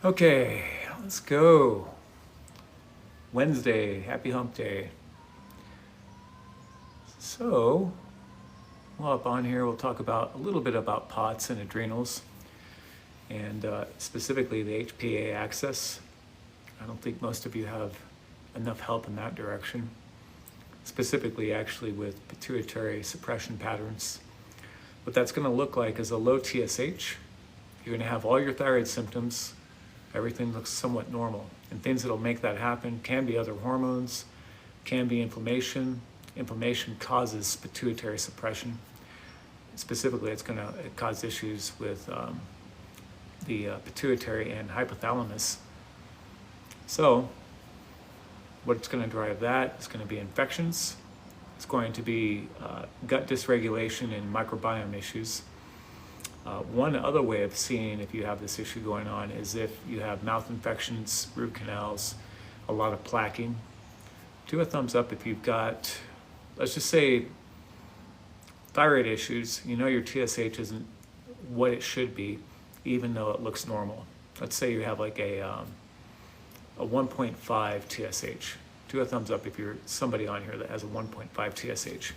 Okay, let's go. Wednesday, happy hump day. So, well, up on here, we'll talk about a little bit about POTS and adrenals, and specifically the HPA axis. I don't think most of you have enough help in that direction, specifically actually with pituitary suppression patterns. What that's going to look like is a low TSH. You're going to have all your thyroid symptoms. Everything looks somewhat normal. And things that'll make that happen can be other hormones, can be inflammation. Inflammation causes pituitary suppression. Specifically, it's going to cause issues with the pituitary and hypothalamus. So, what's going to drive that is going to be infections. It's going to be gut dysregulation and microbiome issues. One other way of seeing if you have this issue going on is if you have mouth infections, root canals, a lot of plaquing. Do a thumbs up if you've got, let's just say, thyroid issues. You know your TSH isn't what it should be, even though it looks normal. Let's say you have like a 1.5 TSH. Do a thumbs up if you're somebody on here that has a 1.5 TSH.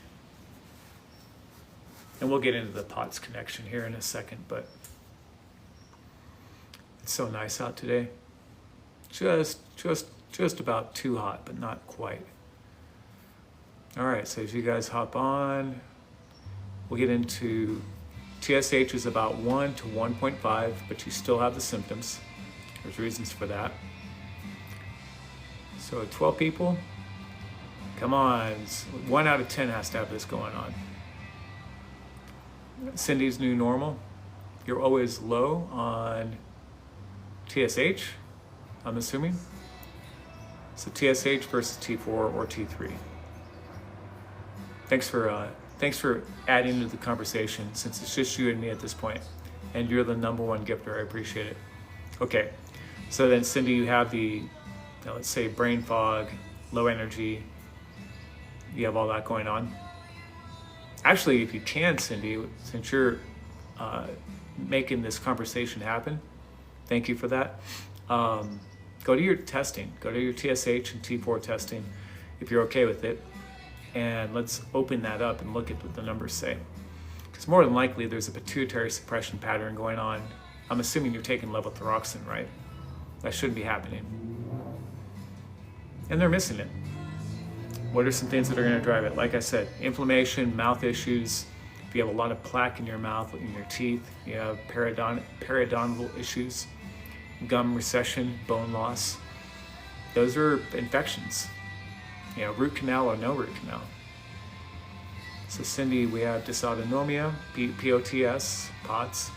And we'll get into the POTS connection here in a second, but it's so nice out today. Just about too hot, but not quite. All right, so as you guys hop on, we'll get into TSH is about 1 to 1.5, but you still have the symptoms. There's reasons for that. So 12 people, come on, 1 out of 10 has to have this going on. Cindy's new normal. You're always low on TSH, I'm assuming. So TSH versus T4 or T3. Thanks for adding to the conversation, since it's just you and me at this point, and you're the #1 gifter. I appreciate it. Okay, so then Cindy, you have the, let's say, brain fog, low energy. You have all that going on. Actually, if you can, Cindy, since you're making this conversation happen, thank you for that. Go to your testing. Go to your TSH and T4 testing, if you're okay with it. And let's open that up and look at what the numbers say. Because more than likely, there's a pituitary suppression pattern going on. I'm assuming you're taking levothyroxine, right? That shouldn't be happening. And they're missing it. What are some things that are going to drive it? Like I said, inflammation, mouth issues. If you have a lot of plaque in your mouth, in your teeth, you have periodontal issues, gum recession, bone loss. Those are infections. You know, root canal or no root canal. So Cindy, we have dysautonomia, POTS, POTS,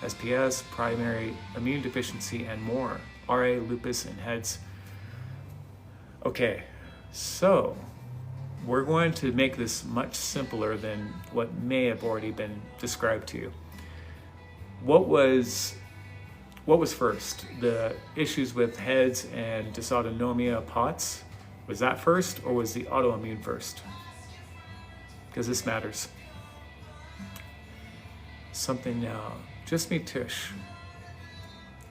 SPS, primary immune deficiency, and more. RA, lupus, and heads. Okay. So, we're going to make this much simpler than what may have already been described to you. What was first? The issues with heads and dysautonomia, POTS? Was that first, or was the autoimmune first? Because this matters. Something now. Just me, Tish.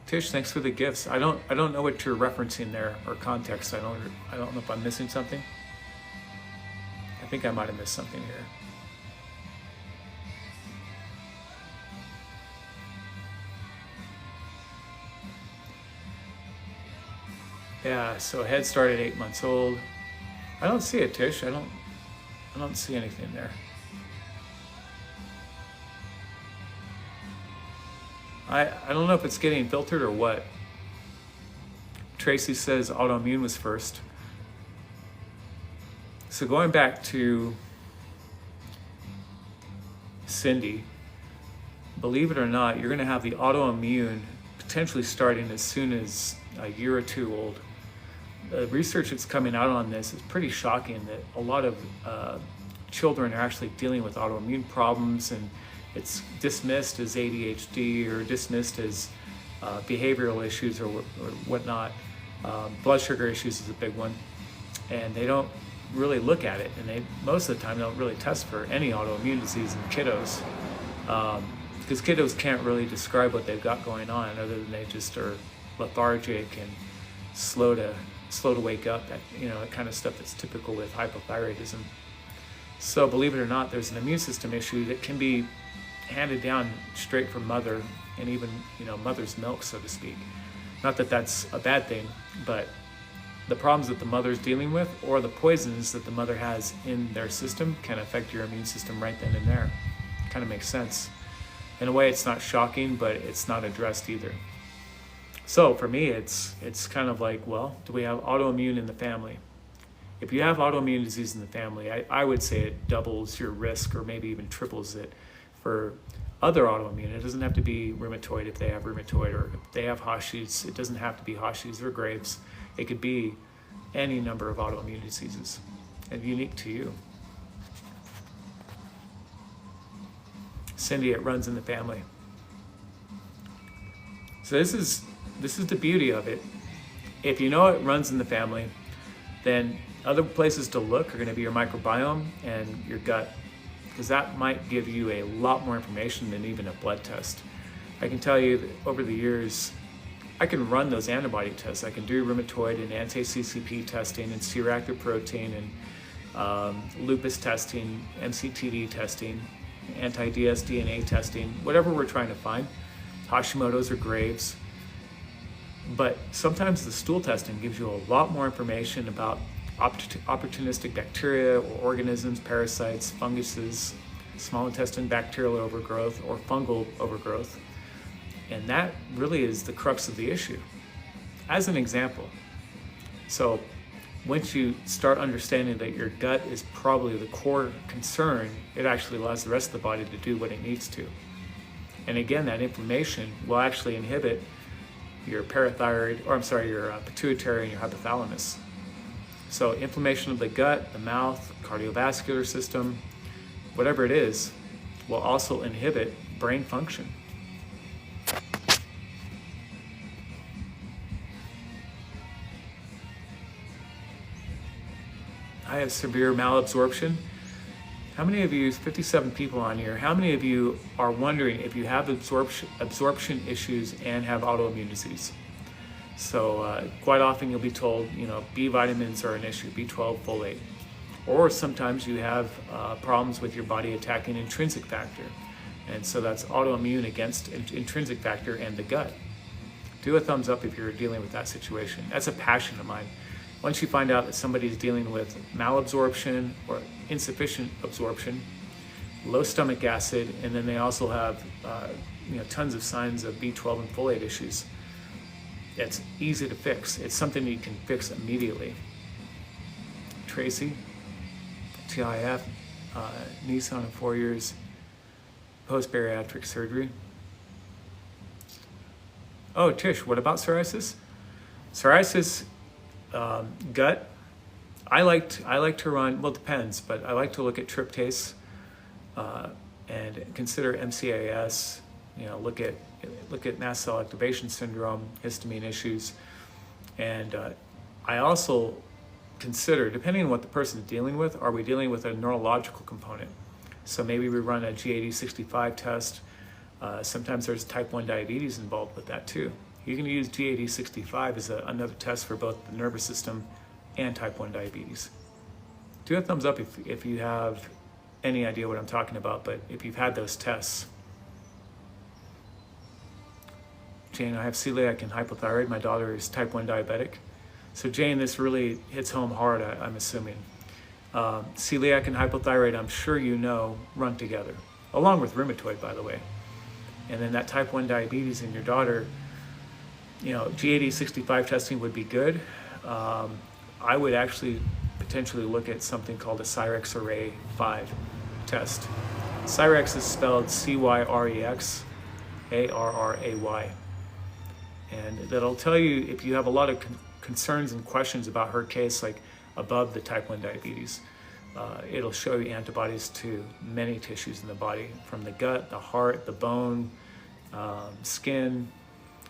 Tish, thanks for the gifts. I don't know what you're referencing there, or context. I don't know if I'm missing something. I think I might have missed something here. Yeah, so head started 8 months old. I don't see it, Tish. I don't see anything there. I don't know if it's getting filtered or what. Tracy says autoimmune was first. So going back to Cindy, believe it or not, you're going to have the autoimmune potentially starting as soon as a year or two old. The research that's coming out on this is pretty shocking, that a lot of children are actually dealing with autoimmune problems, and it's dismissed as ADHD or dismissed as behavioral issues or whatnot. Blood sugar issues is a big one, and they don't really look at it, and they most of the time don't really test for any autoimmune disease in kiddos, because kiddos can't really describe what they've got going on, other than they just are lethargic and slow to wake up. That kind of stuff that's typical with hypothyroidism. So believe it or not, there's an immune system issue that can be handed down straight from mother, and even mother's milk, so to speak. Not that that's a bad thing, but the problems that the mother's dealing with or the poisons that the mother has in their system can affect your immune system right then and there. Kind of makes sense. In a way, it's not shocking, but it's not addressed either. So for me, it's kind of like, well, do we have autoimmune in the family? If you have autoimmune disease in the family, I would say it doubles your risk, or maybe even triples it for other autoimmune. It doesn't have to be rheumatoid if they have rheumatoid, or if they have Hashimoto's. It doesn't have to be Hashimoto's or Graves'. It could be any number of autoimmune diseases and unique to you. Cindy, it runs in the family. So this is the beauty of it. If you know it runs in the family, then other places to look are going to be your microbiome and your gut, because that might give you a lot more information than even a blood test. I can tell you that over the years, I can run those antibody tests. I can do rheumatoid and anti-CCP testing and C-reactive protein and lupus testing, MCTD testing, anti-dsDNA testing, whatever we're trying to find, Hashimoto's or Graves'. But sometimes the stool testing gives you a lot more information about opportunistic bacteria or organisms, parasites, funguses, small intestine bacterial overgrowth or fungal overgrowth. And that really is the crux of the issue. As an example, so once you start understanding that your gut is probably the core concern, it actually allows the rest of the body to do what it needs to. And again, that inflammation will actually inhibit your parathyroid, your pituitary and your hypothalamus. So inflammation of the gut, the mouth, cardiovascular system, whatever it is, will also inhibit brain function. I have severe malabsorption. How many of you, 57 people on here, how many of you are wondering if you have absorption issues and have autoimmune disease? So quite often you'll be told, B vitamins are an issue, B12, folate. Or sometimes you have problems with your body attacking intrinsic factor. And so that's autoimmune against intrinsic factor and the gut. Do a thumbs up if you're dealing with that situation. That's a passion of mine. Once you find out that somebody's dealing with malabsorption or insufficient absorption, low stomach acid, and then they also have tons of signs of B12 and folate issues, it's easy to fix. It's something you can fix immediately. Tracy, TIF, Nissan in 4 years, post-bariatric surgery. Oh, Tish, what about psoriasis? Psoriasis, gut. I like to run, well, it depends, but I like to look at tryptase and consider MCAS, look at mast cell activation syndrome, histamine issues. And I also consider, depending on what the person is dealing with, are we dealing with a neurological component? So maybe we run a G8065 test. Sometimes there's type 1 diabetes involved with that too. You can use G8065 as another test for both the nervous system and type 1 diabetes. Do a thumbs up if you have any idea what I'm talking about, but if you've had those tests. Jane, I have celiac and hypothyroid. My daughter is type 1 diabetic. So Jane, this really hits home hard, I'm assuming. Celiac and hypothyroid, I'm sure run together, along with rheumatoid, by the way. And then that type 1 diabetes in your daughter, G8065 testing would be good. I would actually potentially look at something called a Cyrex Array 5 test. Cyrex is spelled Cyrex, Array. And that'll tell you if you have a lot of concerns and questions about her case, like above the type 1 diabetes. It'll show you antibodies to many tissues in the body, from the gut, the heart, the bone, skin,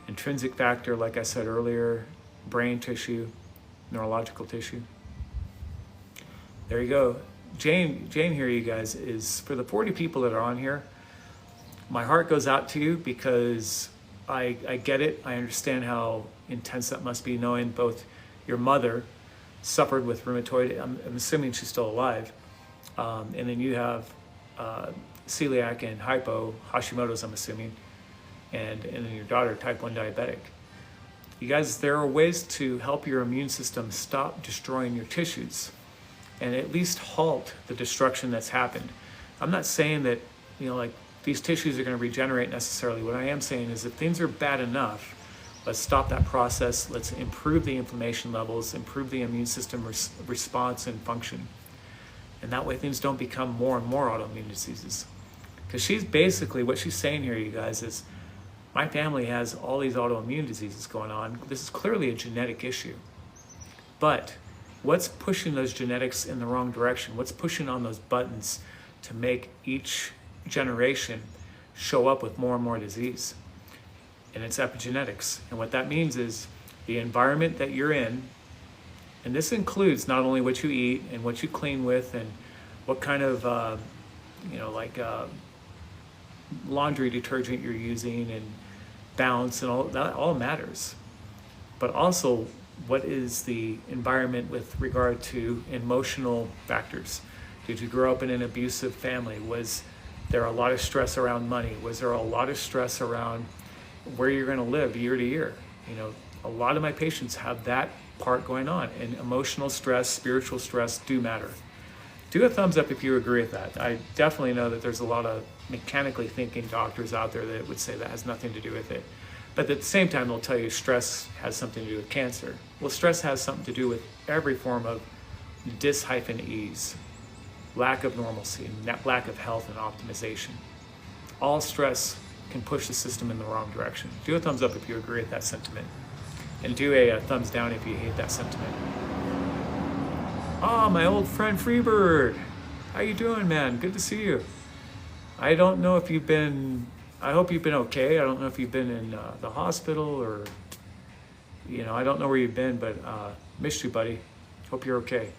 intrinsic factor, like I said earlier, brain tissue, neurological tissue. There you go. Jane here, you guys, is for the 40 people that are on here, my heart goes out to you because I get it. I understand how intense that must be, knowing both your mother suffered with rheumatoid. I'm assuming she's still alive. And then you have celiac and Hashimoto's, I'm assuming. And then your daughter, type 1 diabetic. You guys, there are ways to help your immune system stop destroying your tissues and at least halt the destruction that's happened. I'm not saying that, like these tissues are going to regenerate necessarily. What I am saying is if things are bad enough, let's stop that process. Let's improve the inflammation levels, improve the immune system response and function. And that way things don't become more and more autoimmune diseases. Because she's basically, what she's saying here, you guys, is my family has all these autoimmune diseases going on. This is clearly a genetic issue. But what's pushing those genetics in the wrong direction? What's pushing on those buttons to make each generation show up with more and more disease? And it's epigenetics. And what that means is the environment that you're in, and this includes not only what you eat and what you clean with and what kind of, laundry detergent you're using and balance and all that all matters. But also, what is the environment with regard to emotional factors? Did you grow up in an abusive family? Was there a lot of stress around money? Was there a lot of stress around where you're going to live year to year? A lot of my patients have that part going on, and emotional stress, spiritual stress do matter. Do a thumbs up if you agree with that. I definitely know that there's a lot of mechanically thinking doctors out there that would say that has nothing to do with it. But at the same time, they'll tell you stress has something to do with cancer. Well, stress has something to do with every form of dis-ease, lack of normalcy, lack of health and optimization. All stress can push the system in the wrong direction. Do a thumbs up if you agree with that sentiment. And do a thumbs down if you hate that sentiment. Oh, my old friend Freebird. How you doing, man? Good to see you. I don't know if I hope you've been okay. I don't know if you've been in the hospital or, I don't know where you've been, but missed you, buddy. Hope you're okay.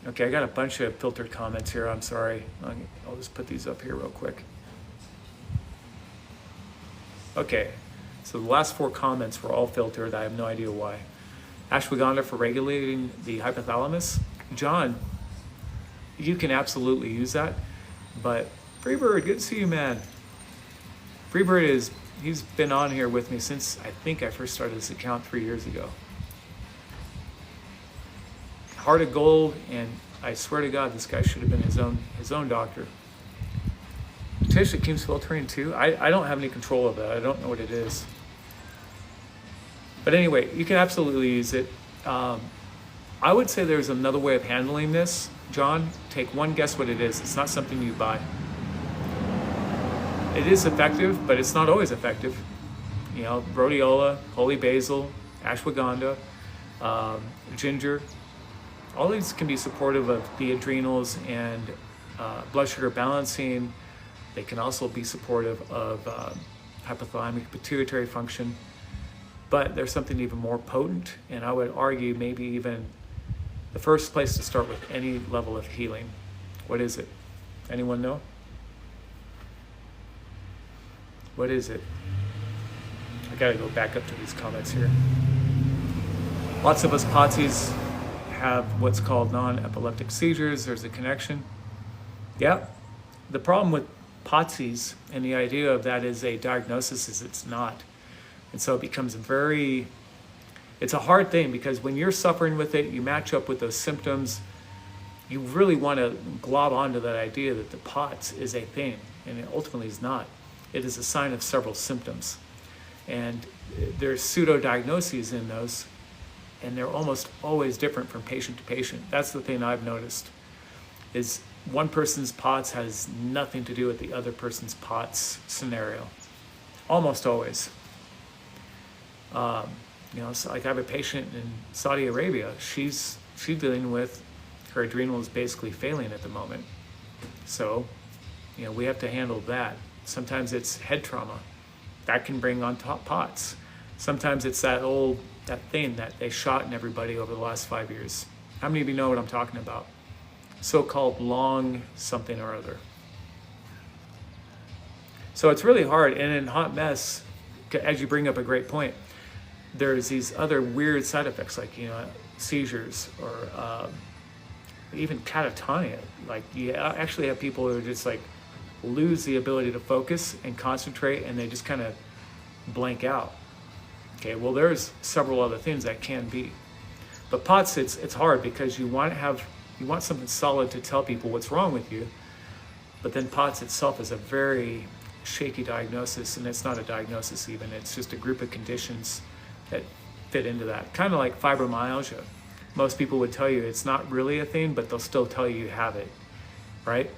Okay, I got a bunch of filtered comments here. I'm sorry. I'll just put these up here real quick. Okay, so the last 4 comments were all filtered. I have no idea why. Ashwagandha for regulating the hypothalamus. John, you can absolutely use that, but Freebird, good to see you, man. Freebird he's been on here with me since I think I first started this account 3 years ago. Heart of gold, and I swear to God, this guy should have been his own doctor. Tish, it keeps filtering too. I don't have any control of that. I don't know what it is. But anyway, you can absolutely use it. I would say there's another way of handling this. John, take one guess what it is. It's not something you buy. It is effective, but it's not always effective. Rhodiola, holy basil, ashwagandha, ginger. All these can be supportive of the adrenals and blood sugar balancing. They can also be supportive of hypothalamic pituitary function. But there's something even more potent, and I would argue maybe even the first place to start with any level of healing. What is it? Anyone know? What is it? I gotta go back up to these comments here. Lots of us POTSIs have what's called non-epileptic seizures. There's a connection. Yeah. The problem with POTSIs and the idea of that as a diagnosis is it's not. And so it becomes it's a hard thing because when you're suffering with it, you match up with those symptoms, you really want to glob onto that idea that the POTS is a thing, and it ultimately is not. It is a sign of several symptoms. And there's pseudo-diagnoses in those, and they're almost always different from patient to patient. That's the thing I've noticed, is one person's POTS has nothing to do with the other person's POTS scenario. Almost always. So like I have a patient in Saudi Arabia. She's dealing with her adrenals basically failing at the moment. So, we have to handle that. Sometimes it's head trauma. That can bring on top POTS. Sometimes it's that thing that they shot in everybody over the last 5 years. How many of you know what I'm talking about? So-called long something or other. So it's really hard. And in hot mess, as you bring up a great point, there's these other weird side effects like, seizures or even catatonia. Like you actually have people who are just like lose the ability to focus and concentrate, and they just kind of blank out. Okay, well, there's several other things that can be. But POTS, it's hard because you want something solid to tell people what's wrong with you. But then POTS itself is a very shaky diagnosis, and it's not a diagnosis even. It's just a group of conditions that fit into that. Kind of like fibromyalgia. Most people would tell you it's not really a thing, but they'll still tell you have it, right?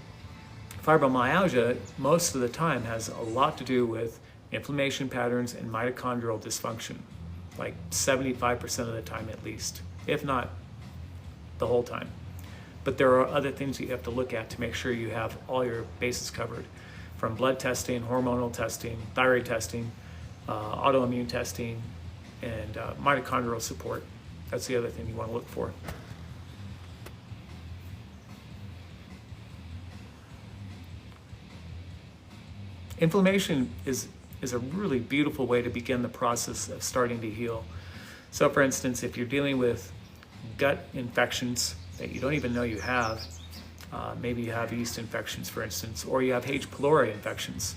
Fibromyalgia, most of the time, has a lot to do with inflammation patterns and mitochondrial dysfunction, like 75% of the time at least, if not the whole time. But there are other things you have to look at to make sure you have all your bases covered, from blood testing, hormonal testing, thyroid testing, autoimmune testing, and mitochondrial support. That's the other thing you want to look for. Inflammation is a really beautiful way to begin the process of starting to heal. So for instance, if you're dealing with gut infections that you don't even know you have, maybe you have yeast infections, for instance, or you have H. pylori infections.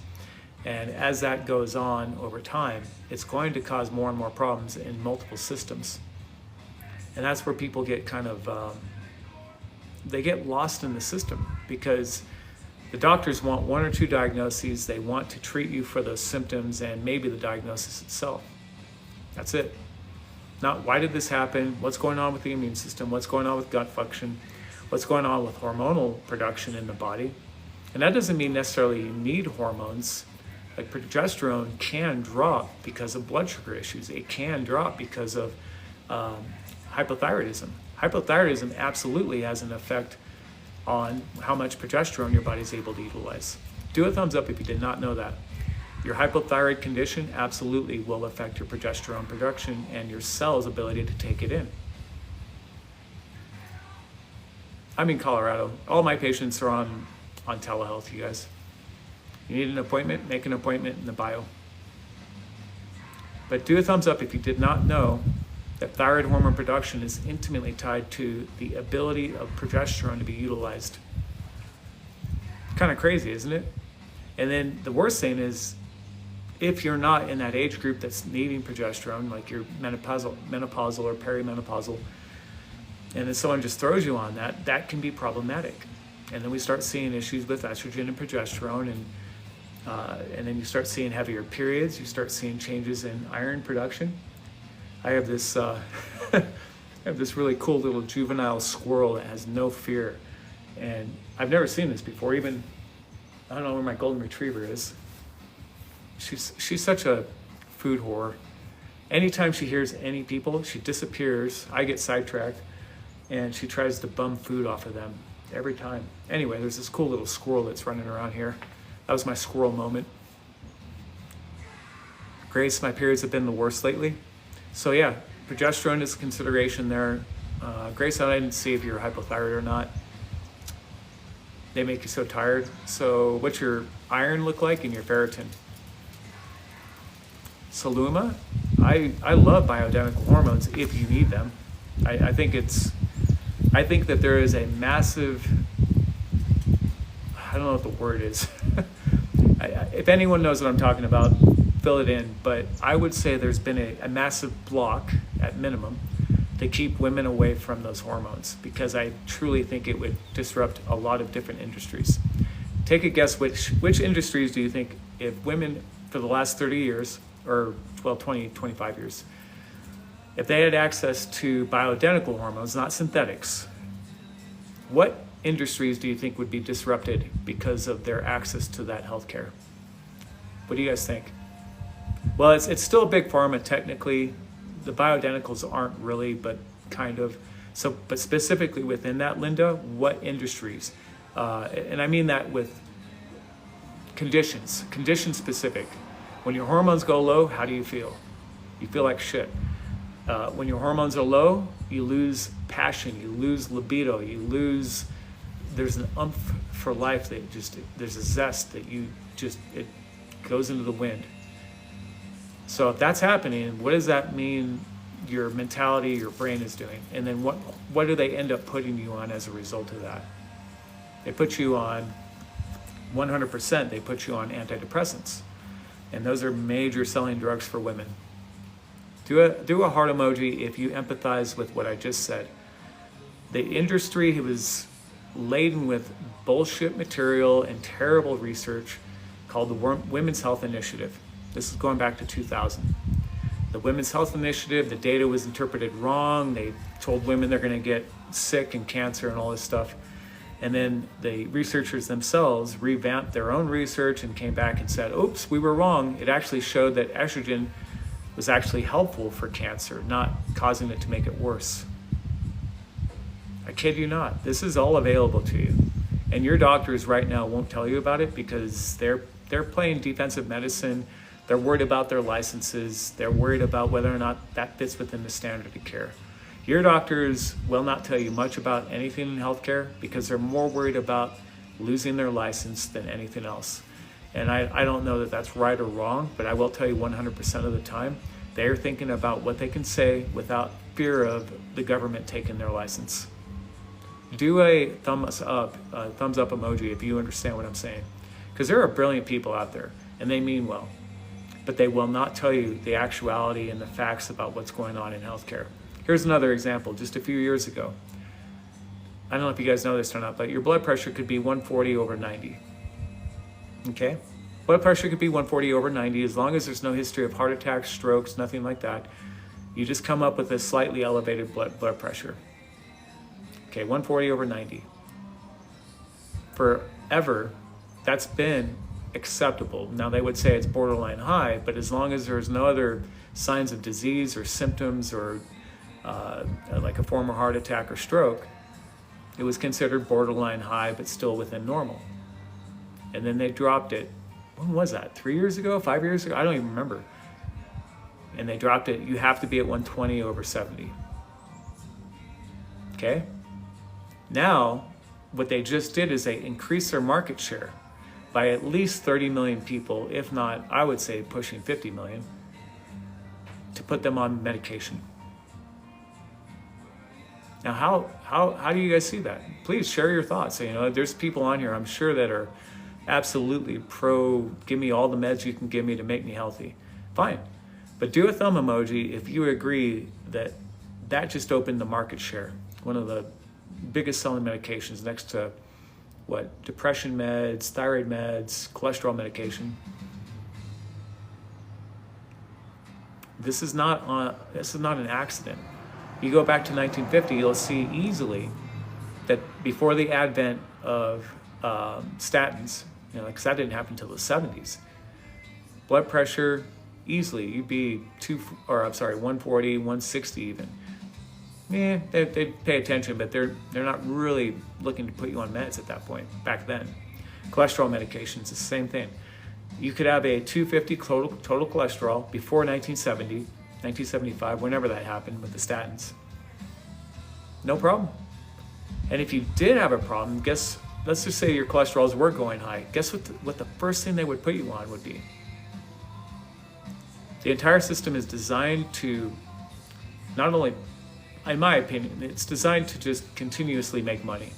And as that goes on over time, it's going to cause more and more problems in multiple systems. And that's where people get kind of, they get lost in the system because the doctors want one or two diagnoses. They want to treat you for those symptoms and maybe the diagnosis itself. That's it. Not why did this happen? What's going on with the immune system? What's going on with gut function? What's going on with hormonal production in the body? And that doesn't mean necessarily you need hormones. Like progesterone can drop because of blood sugar issues. It can drop because of hypothyroidism. Hypothyroidism absolutely has an effect on how much progesterone your body is able to utilize. Do a thumbs up if you did not know that. Your hypothyroid condition absolutely will affect your progesterone production and your cell's ability to take it in. I'm in Colorado. All my patients are on telehealth, you guys. You need an appointment, make an appointment in the bio. But do a thumbs up if you did not know that thyroid hormone production is intimately tied to the ability of progesterone to be utilized. Kind of crazy, isn't it? And then the worst thing is, if you're not in that age group that's needing progesterone, like you're menopausal or perimenopausal, and then someone just throws you on that, that can be problematic. And then we start seeing issues with estrogen and progesterone, and then you start seeing heavier periods, you start seeing changes in iron production. I have this really cool little juvenile squirrel that has no fear, and I've never seen this before. Even I don't know where my golden retriever is. She's such a food whore. Anytime she hears any people, she disappears. I get sidetracked, and she tries to bum food off of them every time. Anyway, there's this cool little squirrel that's running around here. That was my squirrel moment. Grace, my periods have been the worst lately. So yeah, progesterone is a consideration there. Grace, I didn't see if you're hypothyroid or not. They make you so tired. So what's your iron look like and your ferritin? Saluma, I love bioidentical hormones if you need them. I think that there is a massive, I don't know what the word is. If anyone knows what I'm talking about, fill it in. But I would say there's been a massive block, at minimum, to keep women away from those hormones, because I truly think it would disrupt a lot of different industries. Take a guess, which industries do you think, if women for the last 30 years, or 20, 25 years, if they had access to bioidentical hormones, not synthetics, what industries do you think would be disrupted because of their access to that healthcare? What do you guys think? Well, it's still a big pharma technically. The bioidenticals aren't really, but kind of. So, but specifically within that, Linda, what industries? And I mean that with condition specific. When your hormones go low, how do you feel? You feel like shit. When your hormones are low, you lose passion, you lose libido, there's an oomph for life that there's a zest that goes into the wind. So if that's happening, what does that mean your mentality, your brain is doing? And then what do they end up putting you on as a result of that? They put you on 100%, they put you on antidepressants. And those are major selling drugs for women. Do a heart emoji if you empathize with what I just said. The industry was laden with bullshit material and terrible research called the Women's Health Initiative. This is going back to 2000. The Women's Health Initiative, the data was interpreted wrong. They told women they're going to get sick and cancer and all this stuff. And then the researchers themselves revamped their own research and came back and said, oops, we were wrong. It actually showed that estrogen was actually helpful for cancer, not causing it to make it worse. I kid you not. This is all available to you. And your doctors right now won't tell you about it because they're playing defensive medicine. They're worried about their licenses. They're worried about whether or not that fits within the standard of care. Your doctors will not tell you much about anything in healthcare because they're more worried about losing their license than anything else. And I don't know that that's right or wrong, but I will tell you 100% of the time, they're thinking about what they can say without fear of the government taking their license. Do a thumbs up emoji if you understand what I'm saying. Because there are brilliant people out there, and they mean well. But they will not tell you the actuality and the facts about what's going on in healthcare. Here's another example, just a few years ago. I don't know if you guys know this or not, but your blood pressure could be 140 over 90. Okay? Blood pressure could be 140 over 90 as long as there's no history of heart attacks, strokes, nothing like that. You just come up with a slightly elevated blood pressure. Okay, 140 over 90. Forever, that's been acceptable. Now they would say it's borderline high, but as long as there's no other signs of disease or symptoms or like a former heart attack or stroke, it was considered borderline high, but still within normal. And then they dropped it. When was that? 3 years ago? 5 years ago? I don't even remember. And they dropped it. You have to be at 120 over 70. Okay? Now, what they just did is they increased their market share by at least 30 million people, if not, I would say pushing 50 million, to put them on medication. Now, how do you guys see that? Please share your thoughts. You know, there's people on here, I'm sure, that are absolutely pro, give me all the meds you can give me to make me healthy. Fine. But do a thumb emoji if you agree that that just opened the market share. One of the biggest selling medications next to what? Depression meds, thyroid meds, cholesterol medication. This is not an accident. You go back to 1950, you'll see easily that before the advent of statins, you know, because that didn't happen until the 70s, blood pressure easily, you'd be 140, 160 even. Yeah, they pay attention, but they're not really looking to put you on meds at that point, back then. Cholesterol medications, the same thing. You could have a 250 total cholesterol before 1970, 1975, whenever that happened with the statins. No problem. And if you did have a problem, let's just say your cholesterols were going high, guess what the first thing they would put you on would be? The entire system is designed to not only, in my opinion, it's designed to just continuously make money.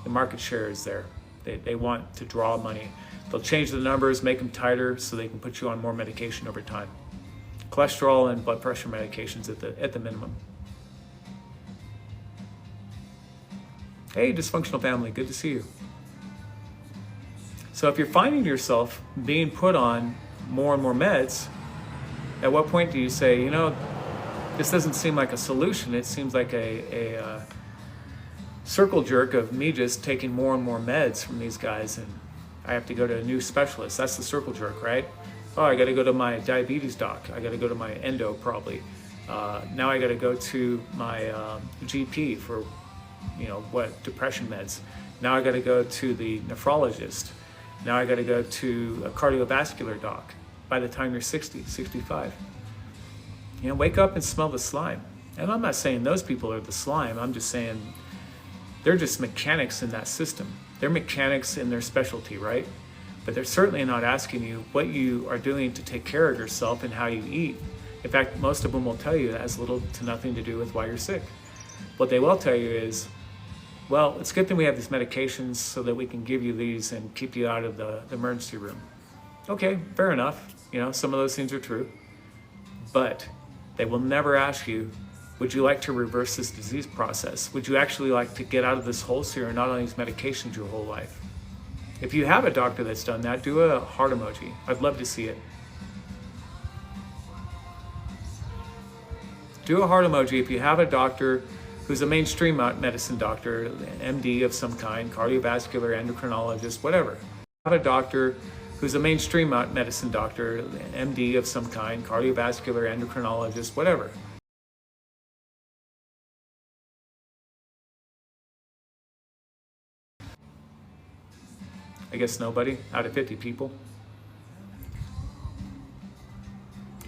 The market share is there. They want to draw money. They'll change the numbers, make them tighter so they can put you on more medication over time. Cholesterol and blood pressure medications at the minimum. Hey, dysfunctional family, good to see you. So if you're finding yourself being put on more and more meds, at what point do you say, you know, this doesn't seem like a solution. It seems like a circle jerk of me just taking more and more meds from these guys, and I have to go to a new specialist. That's the circle jerk, right? Oh, I got to go to my diabetes doc. I got to go to my endo probably. Now I got to go to my GP for, you know, depression meds. Now I got to go to the nephrologist. Now I got to go to a cardiovascular doc by the time you're 60, 65. You know, wake up and smell the slime. And I'm not saying those people are the slime. I'm just saying they're just mechanics in that system. They're mechanics in their specialty, right? but they're certainly not asking you what you are doing to take care of yourself and how you eat. In fact, most of them will tell you that has little to nothing to do with why you're sick. What they will tell you is, well, it's a good thing we have these medications so that we can give you these and keep you out of the emergency room. Okay, fair enough. You know, some of those things are true. But they will never ask you, would you like to reverse this disease process? Would you actually like to get out of this hole so you're not on these medications your whole life? If you have a doctor that's done that, do a heart emoji. I'd love to see it. Do a heart emoji if you have a doctor who's a mainstream medicine doctor, an MD of some kind, cardiovascular, endocrinologist, whatever. Have a doctor who's a mainstream medicine doctor, an MD of some kind, cardiovascular, endocrinologist, whatever. I guess nobody out of 50 people.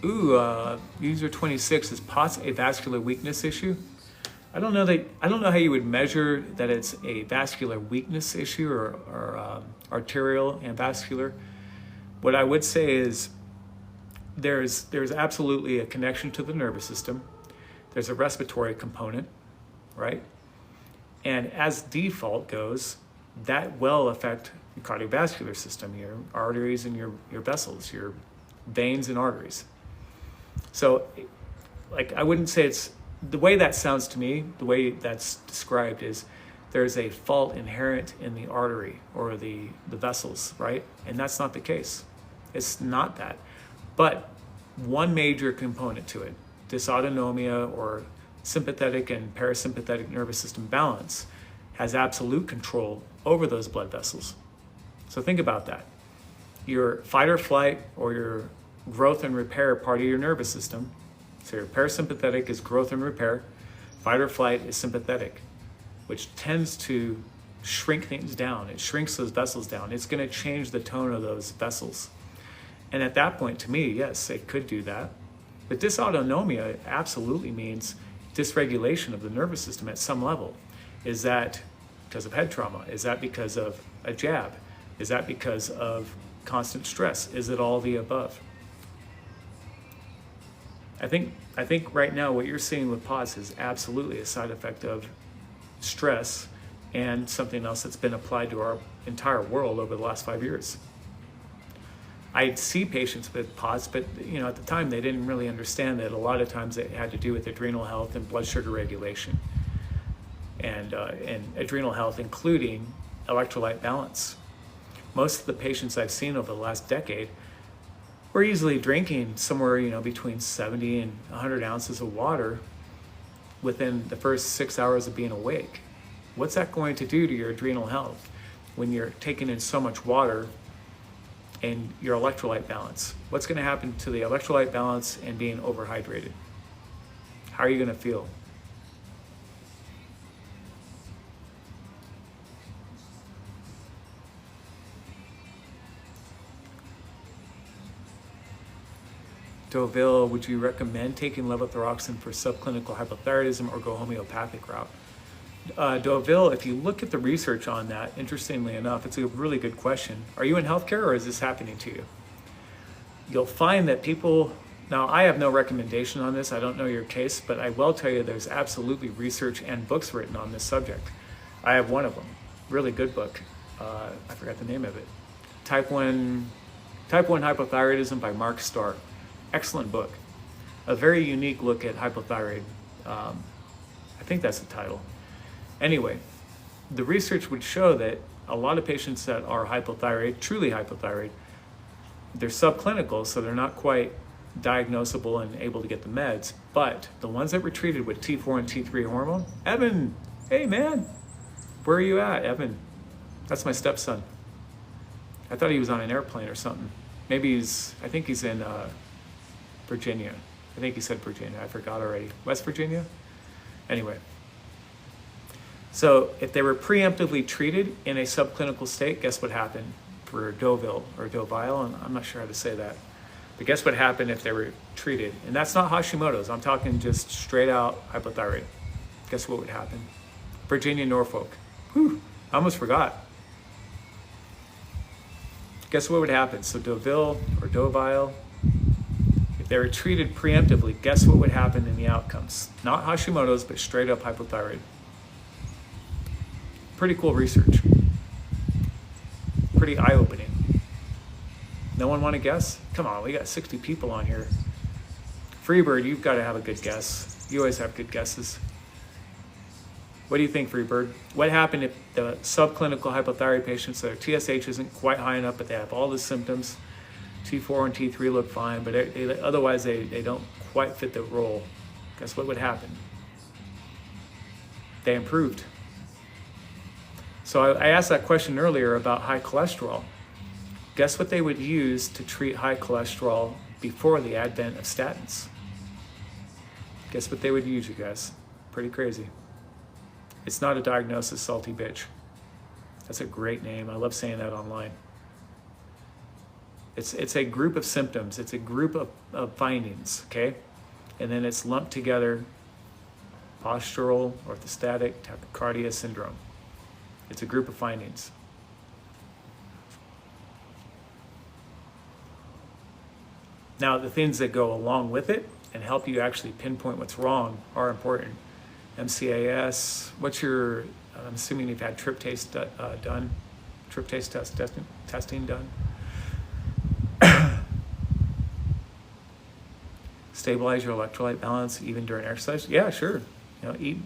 Ooh, user 26, is POTS a vascular weakness issue? I don't know how you would measure that it's a vascular weakness issue or arterial and vascular. What I would say is there's absolutely a connection to the nervous system. There's a respiratory component, right? And as default goes, that will affect your cardiovascular system, your arteries and your vessels, your veins and arteries. So, like, I wouldn't say it's, the way that sounds to me, the way that's described is there's a fault inherent in the artery or the vessels, right? And that's not the case. It's not that. But one major component to it, dysautonomia or sympathetic and parasympathetic nervous system balance, has absolute control over those blood vessels. So think about that. Your fight or flight or your growth and repair part of your nervous system. So your parasympathetic is growth and repair. Fight or flight is sympathetic, which tends to shrink things down. It shrinks those vessels down. It's going to change the tone of those vessels. And at that point, to me, yes, it could do that. But dysautonomia absolutely means dysregulation of the nervous system at some level. Is that because of head trauma? Is that because of a jab? Is that because of constant stress? Is it all the above? I think right now what you're seeing with POTS is absolutely a side effect of stress and something else that's been applied to our entire world over the last 5 years. I see patients with POTS, but at the time they didn't really understand that a lot of times it had to do with adrenal health and blood sugar regulation, and adrenal health, including electrolyte balance. Most of the patients I've seen over the last decade were easily drinking somewhere between 70 and 100 ounces of water within the first 6 hours of being awake. What's that going to do to your adrenal health when you're taking in so much water and your electrolyte balance? What's going to happen to the electrolyte balance and being overhydrated? How are you going to feel? Deauville, would you recommend taking levothyroxine for subclinical hypothyroidism or go homeopathic route? Deauville, if you look at the research on that, interestingly enough, it's a really good question. Are you in healthcare or is this happening to you? You'll find that people, now I have no recommendation on this, I don't know your case, but I will tell you there's absolutely research and books written on this subject. I have one of them, really good book. I forgot the name of it. Type 1 Hypothyroidism by Mark Stark. Excellent book. A very unique look at hypothyroid. I think that's the title. Anyway, the research would show that a lot of patients that are hypothyroid, truly hypothyroid, they're subclinical, so they're not quite diagnosable and able to get the meds, but the ones that were treated with T4 and T3 hormone, Evan, hey man, where are you at, Evan? That's my stepson. I thought he was on an airplane or something. Maybe I think he's in Virginia. I think he said Virginia, I forgot already. West Virginia? Anyway. So if they were preemptively treated in a subclinical state, guess what happened for Deauville or Deauville? And I'm not sure how to say that. But guess what happened if they were treated? And that's not Hashimoto's. I'm talking just straight out hypothyroid. Guess what would happen? Virginia, Norfolk. Whew, I almost forgot. guess what would happen? So Deauville or Deauville, if they were treated preemptively, guess what would happen in the outcomes? Not Hashimoto's, but straight up hypothyroid. Pretty cool research. Pretty eye-opening. No one want to guess? Come on, we got 60 people on here. Freebird, you've got to have a good guess. You always have good guesses. What do you think, Freebird? What happened if the subclinical hypothyroid patients, their TSH isn't quite high enough, but they have all the symptoms? T4 and T3 look fine, but otherwise they don't quite fit the role. Guess what would happen? They improved. So I asked that question earlier about high cholesterol. Guess what they would use to treat high cholesterol before the advent of statins? Guess what they would use, you guys? Pretty crazy. It's not a diagnosis, salty bitch. That's a great name. I love saying that online. It's a group of symptoms. It's a group of findings, okay? And then it's lumped together, postural, orthostatic, tachycardia syndrome. It's a group of findings. Now, the things that go along with it and help you actually pinpoint what's wrong are important. MCAS, I'm assuming you've had tryptase done, tryptase testing done. Stabilize your electrolyte balance even during exercise. Yeah, sure. Eat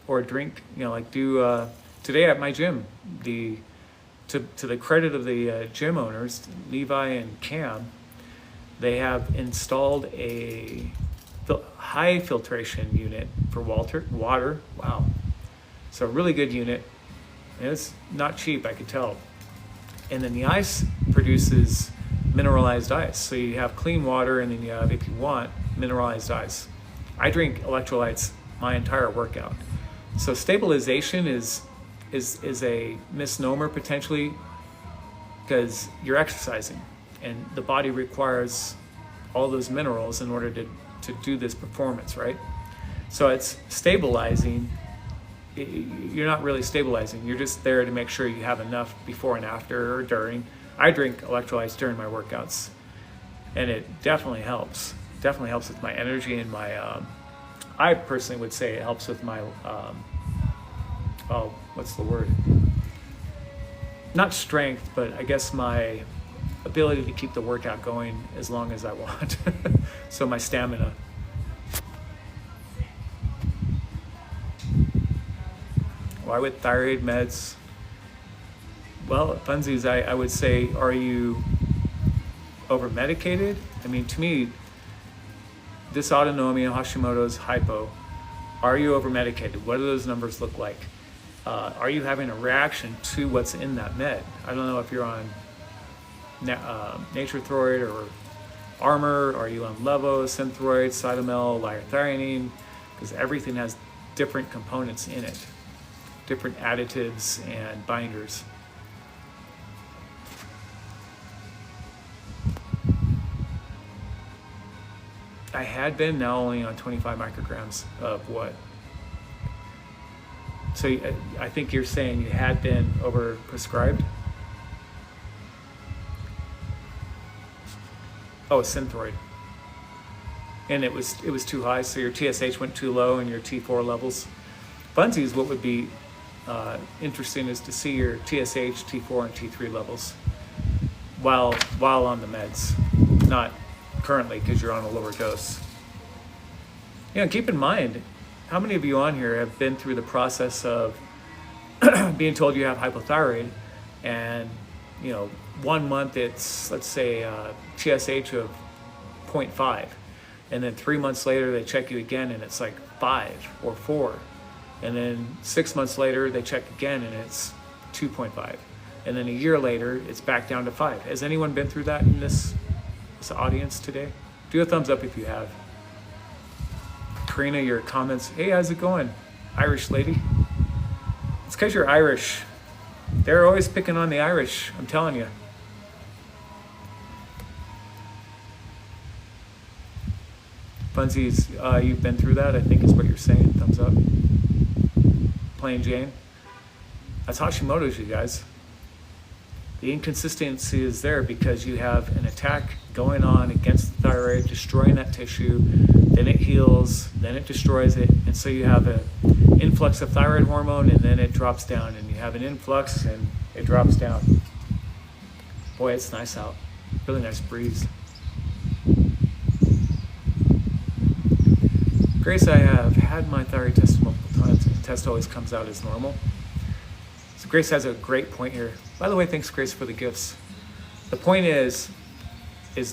or drink. Like do today at my gym. To the credit of the gym owners, Levi and Cam, they have installed a high filtration unit for water. Wow. So a really good unit. And it's not cheap, I could tell. And then the ice produces mineralized ice. So you have clean water, and then you have, if you want, mineralized ice. I drink electrolytes my entire workout. So stabilization is a misnomer potentially, because you're exercising and the body requires all those minerals in order to do this performance, right? So it's stabilizing. You're not really stabilizing. You're just there to make sure you have enough before and after or during. I drink electrolytes during my workouts, and it definitely helps. Definitely helps with my energy and my, I personally would say it helps with my, what's the word? Not strength, but I guess my ability to keep the workout going as long as I want. So my stamina. Why with thyroid meds? Well, funsies, I would say, are you over-medicated? I mean, to me, dysautonomia, Hashimoto's, hypo, are you over-medicated? What do those numbers look like? Are you having a reaction to what's in that med? I don't know if you're on Nature Thyroid or Armor. Are you on Levo, Synthroid, Cytomel, liothyronine? Because everything has different components in it, different additives and binders. I had been, now only on 25 micrograms of what? So I think you're saying you had been over-prescribed? Oh, Synthroid. And it was too high, so your TSH went too low and your T4 levels. Funsies, what would be interesting is to see your TSH, T4, and T3 levels while on the meds, not currently because you're on a lower dose. Keep in mind, how many of you on here have been through the process of being told you have hypothyroid, and 1 month it's, let's say, TSH of 0.5, and then 3 months later they check you again and it's like 5 or 4, and then 6 months later they check again and it's 2.5, and then a year later it's back down to 5. Has anyone been through that in this audience today? Do a thumbs up if you have. Karina, your comments, hey, how's it going, Irish lady? It's because you're Irish. They're always picking on the Irish, I'm telling you. Funsies, you've been through that, I think is what you're saying. Thumbs up. Plain Jane. That's Hashimoto's, you guys. The inconsistency is there because you have an attack going on against the thyroid, destroying that tissue, then it heals, then it destroys it, and so you have an influx of thyroid hormone and then it drops down, and you have an influx and it drops down. Boy, it's nice out. Really nice breeze. Grace, I have had my thyroid test multiple times, and the test always comes out as normal. So Grace has a great point here. By the way, thanks Grace for the gifts. The point is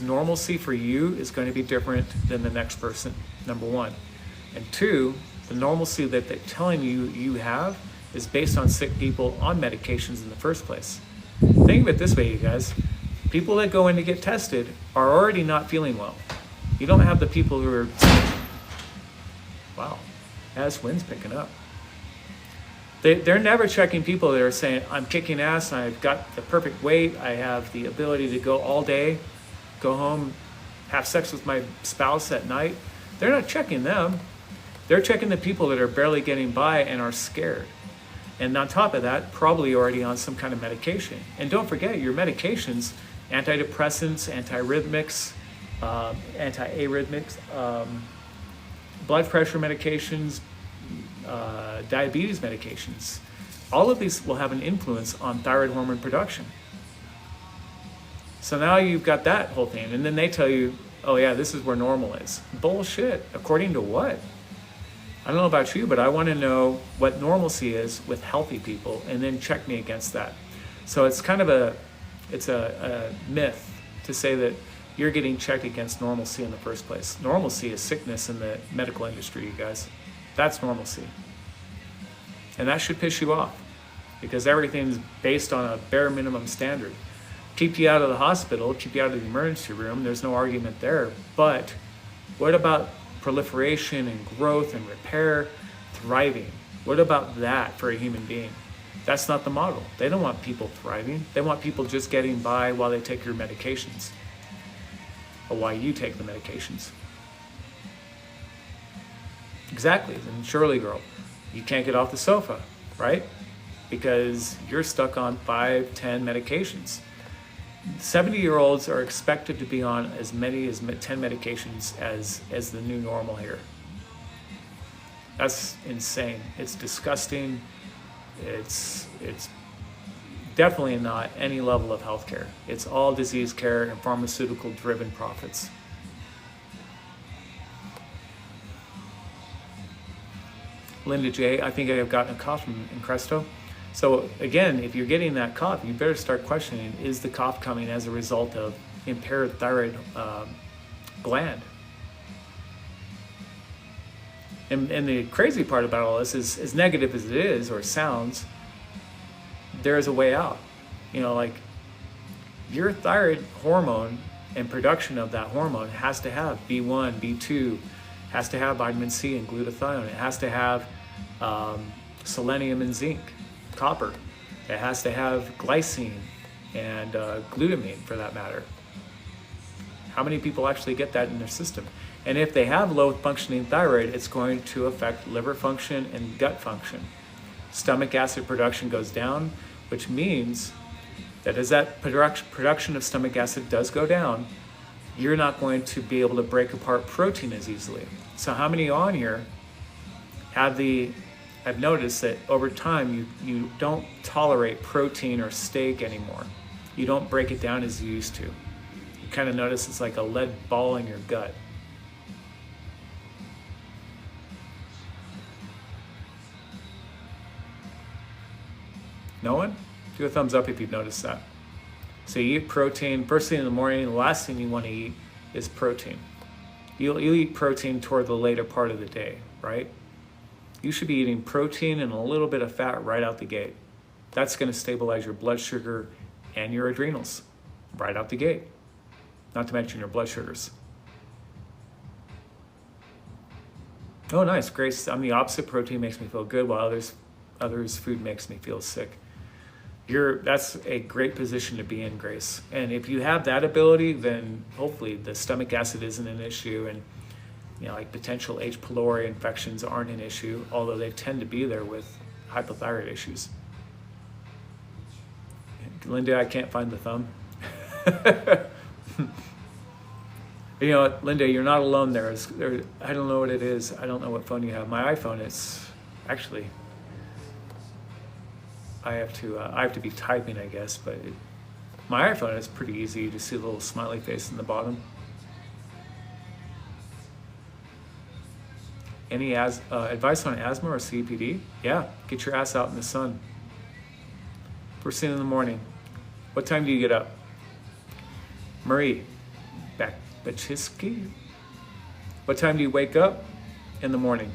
normalcy for you is going to be different than the next person, number one. And two, the normalcy that they're telling you you have is based on sick people on medications in the first place. Think of it this way, you guys. People that go in to get tested are already not feeling well. You don't have the people who are, wow, this wind's picking up. They're never checking people that are saying, I'm kicking ass, I've got the perfect weight, I have the ability to go all day, go home, have sex with my spouse at night. They're not checking them. They're checking the people that are barely getting by and are scared. And on top of that, probably already on some kind of medication. And don't forget, your medications, antidepressants, antiarrhythmics, blood pressure medications, diabetes medications, all of these will have an influence on thyroid hormone production. So now you've got that whole thing, and then they tell you, oh yeah, this is where normal is. Bullshit. According to what? I don't know about you, but I want to know what normalcy is with healthy people, and then check me against that. So it's kind of a myth to say that you're getting checked against normalcy in the first place. Normalcy is sickness in the medical industry, you guys. That's normalcy. And that should piss you off, because everything's based on a bare minimum standard. Keep you out of the hospital, keep you out of the emergency room, there's no argument there. But what about proliferation and growth and repair, thriving? What about that for a human being? That's not the model. They don't want people thriving. They want people just getting by while they take your medications, or while you take the medications. Exactly. And Shirley girl, you can't get off the sofa, right? Because you're stuck on 5, 10 medications. 70-year-olds are expected to be on as many as 10 medications as the new normal here. That's insane. It's disgusting. It's definitely not any level of healthcare. It's all disease care and pharmaceutical-driven profits. Linda J, I think I have gotten a cough from Cresto. So again, if you're getting that cough, you better start questioning, is the cough coming as a result of impaired thyroid gland? And the crazy part about all this is, as negative as it is or sounds, there is a way out. You know, like your thyroid hormone and production of that hormone has to have B1, B2, has to have vitamin C and glutathione. It has to have selenium and zinc, copper. It has to have glycine and glutamine, for that matter. How many people actually get that in their system? And if they have low functioning thyroid, it's going to affect liver function and gut function. Stomach acid production goes down, which means that as that production of stomach acid does go down, you're not going to be able to break apart protein as easily. So how many on here have I've noticed that over time you don't tolerate protein or steak anymore. You don't break it down as you used to. You kind of notice it's like a lead ball in your gut. No one? Do a thumbs up if you've noticed that. So you eat protein first thing in the morning, the last thing you want to eat is protein. You'll eat protein toward the later part of the day, right? You should be eating protein and a little bit of fat right out the gate. That's going to stabilize your blood sugar and your adrenals right out the gate, not to mention your blood sugars. Oh, nice, Grace. I'm the opposite. Protein makes me feel good, while others food makes me feel sick. That's a great position to be in, Grace. And if you have that ability, then hopefully the stomach acid isn't an issue, and like potential H. pylori infections aren't an issue, although they tend to be there with hypothyroid issues. Linda, I can't find the thumb. You know what, Linda, you're not alone there. I don't know what it is. I don't know what phone you have. My iPhone, it's actually, I have to be typing, I guess, but my iPhone is pretty easy. You just see a little smiley face in the bottom. Any advice on asthma or COPD? Yeah, get your ass out in the sun. First thing in the morning. What time do you get up? Marie Bachiski? What time do you wake up? In the morning.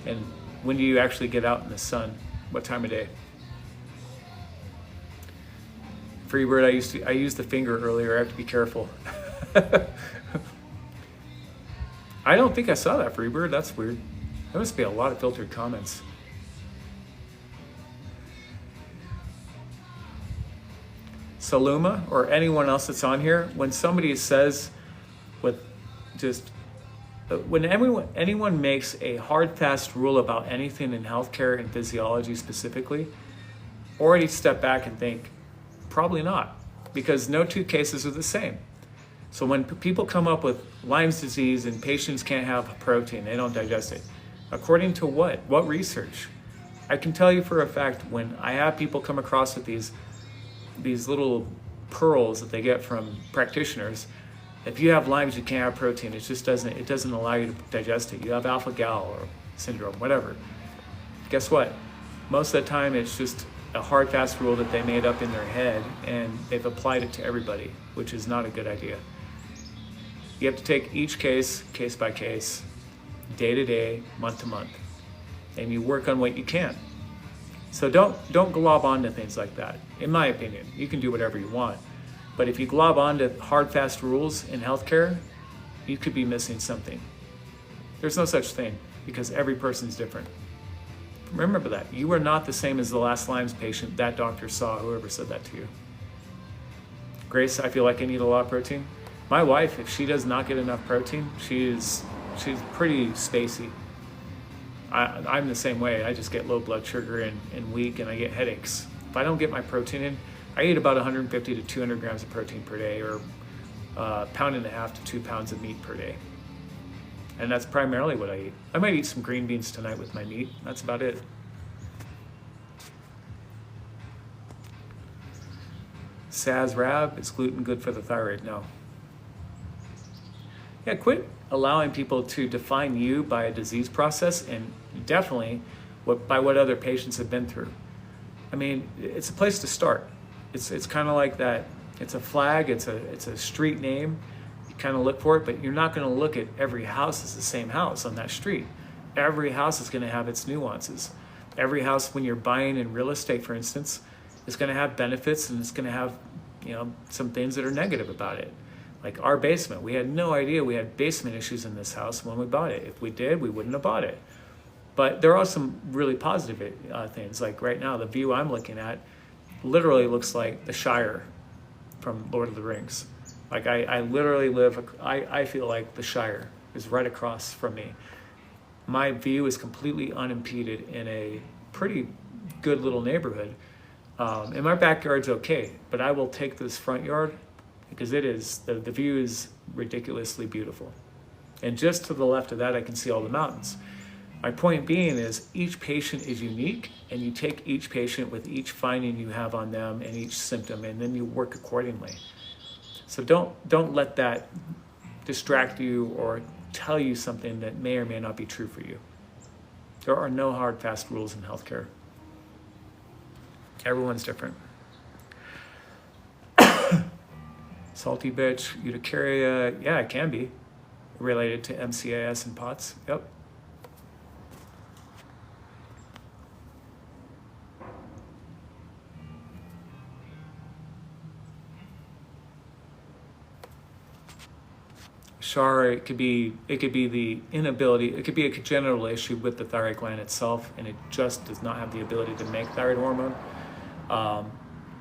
And when do you actually get out in the sun? What time of day? Freebird, I used the finger earlier. I have to be careful. I don't think I saw that, Freebird. That's weird. There must be a lot of filtered comments. Saluma or anyone else that's on here, when somebody says when anyone makes a hard, fast rule about anything in healthcare and physiology specifically, already step back and think, probably not, because no two cases are the same. So when people come up with Lyme's disease and patients can't have protein, they don't digest it, according to what? What research? I can tell you for a fact, when I have people come across with these little pearls that they get from practitioners, if you have Lyme's, you can't have protein. It just doesn't allow you to digest it. You have alpha-gal or syndrome, whatever. Guess what? Most of the time, it's just a hard, fast rule that they made up in their head, and they've applied it to everybody, which is not a good idea. You have to take each case by case, day to day, month to month, and you work on what you can. So don't glob onto things like that. In my opinion, you can do whatever you want, but if you glob onto hard, fast rules in healthcare, you could be missing something. There's no such thing, because every person's different. Remember that. You are not the same as the last Lyme's patient that doctor saw, whoever said that to you. Grace, I feel like I need a lot of protein. My wife, if she does not get enough protein, she's pretty spacey. I'm the same way. I just get low blood sugar and weak, and I get headaches. If I don't get my protein in, I eat about 150 to 200 grams of protein per day, or 1.5 pounds to 2 pounds of meat per day. And that's primarily what I eat. I might eat some green beans tonight with my meat. That's about it. Saz Rab, is gluten good for the thyroid? No. Yeah, quit allowing people to define you by a disease process, and definitely by what other patients have been through. I mean, it's a place to start. It's kind of like that. It's a flag. It's a street name. Kind of look for it, but you're not going to look at every house as the same house on that street. Every house is going to have its nuances. Every house, when you're buying in real estate, for instance, is going to have benefits, and it's going to have, some things that are negative about it. Like our basement, we had no idea we had basement issues in this house when we bought it. If we did, we wouldn't have bought it. But there are some really positive things. Like right now, the view I'm looking at literally looks like the Shire from Lord of the Rings. Like I literally I feel like the Shire is right across from me. My view is completely unimpeded in a pretty good little neighborhood. And my backyard's okay, but I will take this front yard because the view is ridiculously beautiful. And just to the left of that, I can see all the mountains. My point being is each patient is unique, and you take each patient with each finding you have on them and each symptom, and then you work accordingly. So don't let that distract you or tell you something that may or may not be true for you. There are no hard, fast rules in healthcare. Everyone's different. Salty bitch, urticaria, yeah, it can be related to MCAS and POTS. Yep. Shar, it could be the inability, it could be a congenital issue with the thyroid gland itself, and it just does not have the ability to make thyroid hormone.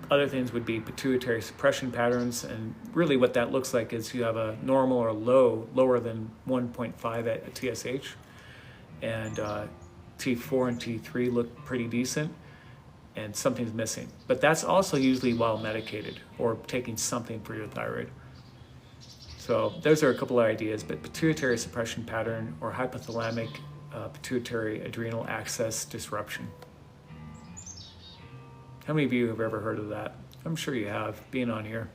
Other things would be pituitary suppression patterns, and really what that looks like is you have a normal or lower than 1.5 at TSH, and T4 and T3 look pretty decent. and something's missing. But that's also usually while medicated or taking something for your thyroid. So those are a couple of ideas, but pituitary suppression pattern or hypothalamic pituitary adrenal axis disruption. How many of you have ever heard of that? I'm sure you have, being on here.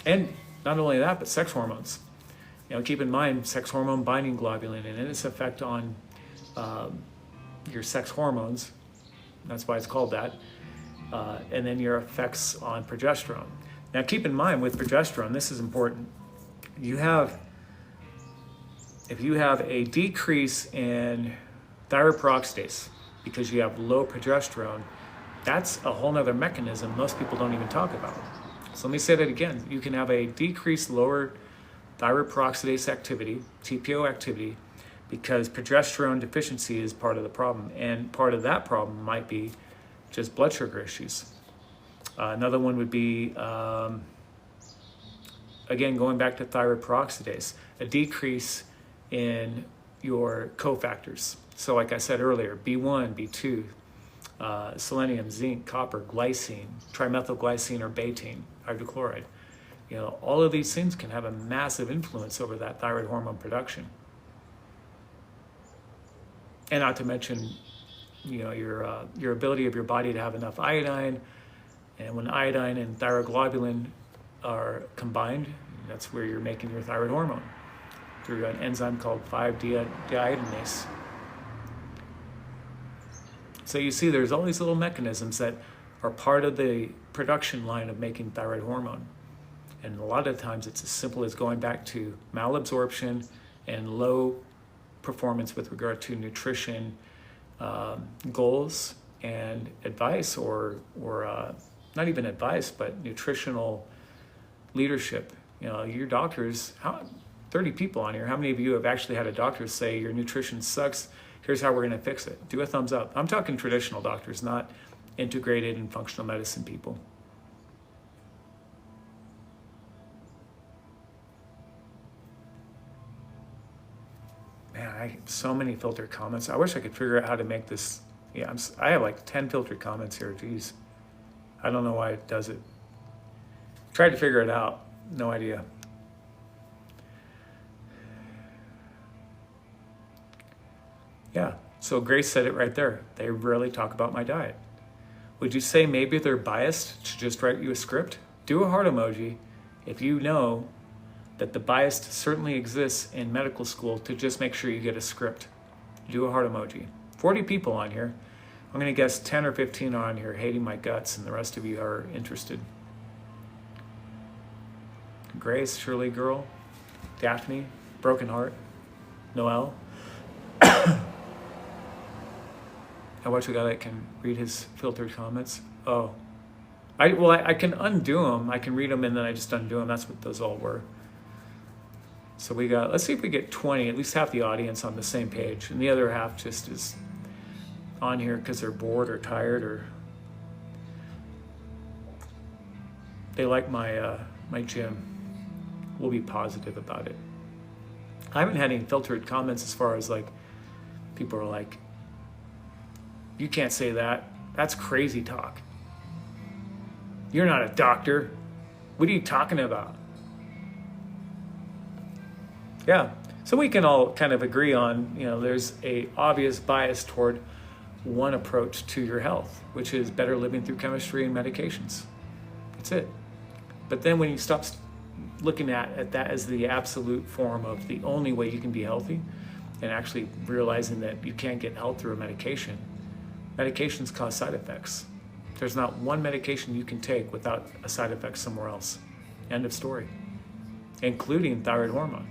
And not only that, but sex hormones. Keep in mind sex hormone binding globulin and its effect on your sex hormones. That's why it's called that. And then your effects on progesterone. Now keep in mind with progesterone, this is important. If you have a decrease in thyroid peroxidase because you have low progesterone, that's a whole nother mechanism most people don't even talk about. So let me say that again. You can have a decreased lower thyroid peroxidase activity, TPO activity, because progesterone deficiency is part of the problem. And part of that problem might be just blood sugar issues. Another one would be, again, going back to thyroid peroxidase, a decrease in your cofactors. So like I said earlier, B1, B2, selenium, zinc, copper, glycine, trimethylglycine or betaine, hydrochloride. All of these things can have a massive influence over that thyroid hormone production. And not to mention, your ability of your body to have enough iodine. And when iodine and thyroglobulin are combined, that's where you're making your thyroid hormone through an enzyme called 5-deiodinase. So you see there's all these little mechanisms that are part of the production line of making thyroid hormone. And a lot of times it's as simple as going back to malabsorption and low performance with regard to nutrition goals and advice or not even advice, but nutritional leadership. Your doctors, 30 people on here, how many of you have actually had a doctor say your nutrition sucks, here's how we're going to fix it? Do a thumbs up. I'm talking traditional doctors, not integrated and functional medicine people. Man, I have so many filtered comments. I wish I could figure out how to make this. Yeah, I have like 10 filtered comments here. Geez. I don't know why it does it. Tried to figure it out. No idea. Yeah, so Grace said it right there. They rarely talk about my diet. Would you say maybe they're biased to just write you a script? Do a heart emoji if you know that the bias certainly exists in medical school to just make sure you get a script. Do a heart emoji. 40 people on here. I'm going to guess 10 or 15 are on here hating my guts, and the rest of you are interested. Grace, Shirley Girl, Daphne, Broken Heart, Noel. I watch a guy that can read his filtered comments. Oh, I can undo them. I can read them and then I just undo them. That's what those all were. So let's see if we get 20, at least half the audience on the same page, and the other half just is on here because they're bored or tired or they like my gym. We'll be positive about it. I haven't had any filtered comments as far as like people are like, you can't say that. That's crazy talk. You're not a doctor. What are you talking about? Yeah, so we can all kind of agree on, there's a obvious bias toward one approach to your health, which is better living through chemistry and medications. That's it. But then when you stop looking at that as the absolute form of the only way you can be healthy and actually realizing that you can't get health through a medication, medications cause side effects. There's not one medication you can take without a side effect somewhere else. End of story. Including thyroid hormone.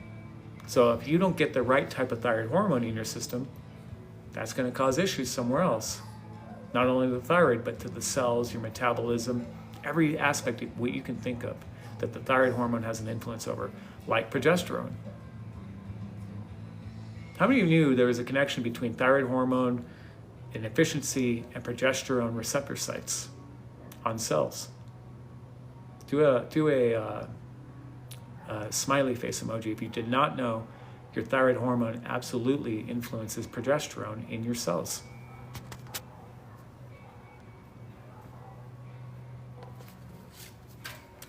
So if you don't get the right type of thyroid hormone in your system, that's going to cause issues somewhere else. Not only the thyroid, but to the cells, your metabolism, every aspect of what you can think of that the thyroid hormone has an influence over, like progesterone. How many of you knew there was a connection between thyroid hormone and efficiency and progesterone receptor sites on cells? Do a smiley face emoji if you did not know your thyroid hormone absolutely influences progesterone in your cells.